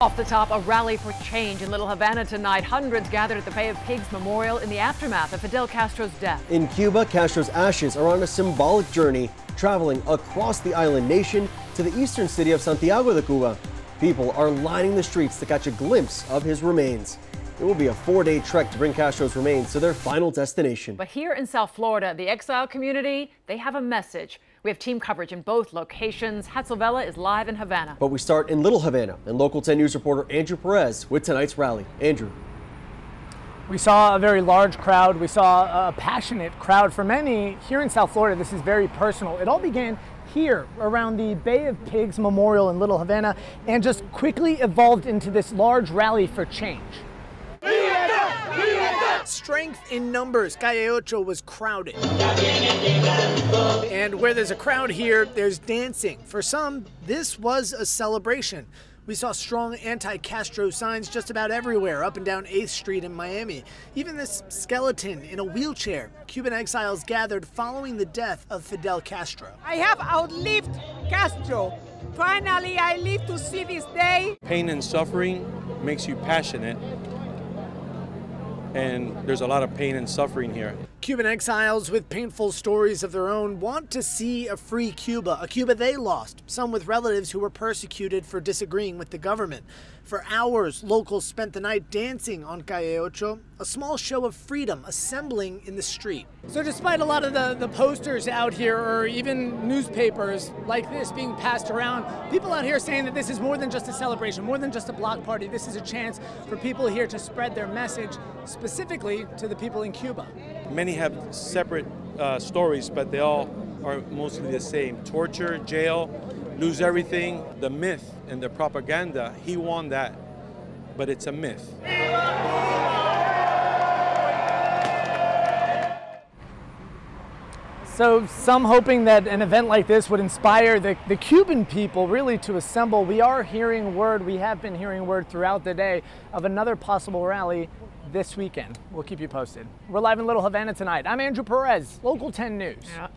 Off the top, a rally for change in Little Havana tonight. Hundreds gathered at the Bay of Pigs Memorial in the aftermath of Fidel Castro's death. In Cuba, Castro's ashes are on a symbolic journey, traveling across the island nation to the eastern city of Santiago de Cuba. People are lining the streets to catch a glimpse of his remains. It will be a 4-day trek to bring Castro's remains to their final destination. But here in South Florida, the exile community, they have a message. We have team coverage in both locations. Hatzel Vela is live in Havana. But we start in Little Havana, and Local 10 News reporter Andrew Perez with tonight's rally. Andrew. We saw a very large crowd. We saw a passionate crowd. For many here in South Florida, this is very personal. It all began here around the Bay of Pigs Memorial in Little Havana and just quickly evolved into this large rally for change. Strength in numbers, Calle Ocho was crowded. And where there's a crowd here, there's dancing. For some, this was a celebration. We saw strong anti-Castro signs just about everywhere, up and down 8th Street in Miami. Even this skeleton in a wheelchair. Cuban exiles gathered following the death of Fidel Castro. I have outlived Castro. Finally, I live to see this day. Pain and suffering makes you passionate. And there's a lot of pain and suffering here. Cuban exiles with painful stories of their own want to see a free Cuba, a Cuba they lost, some with relatives who were persecuted for disagreeing with the government. For hours, locals spent the night dancing on Calle Ocho, a small show of freedom assembling in the street. So despite a lot of the posters out here, or even newspapers like this being passed around, people out here saying that this is more than just a celebration, more than just a block party. This is a chance for people here to spread their message, specifically to the people in Cuba. Many have separate stories, but they all are mostly the same. Torture, jail, lose everything. The myth and the propaganda, he won that, but it's a myth. So some hoping that an event like this would inspire the Cuban people really to assemble. We have been hearing word throughout the day of another possible rally this weekend. We'll keep you posted. We're live in Little Havana tonight. I'm Andrew Perez, Local 10 News. Yeah.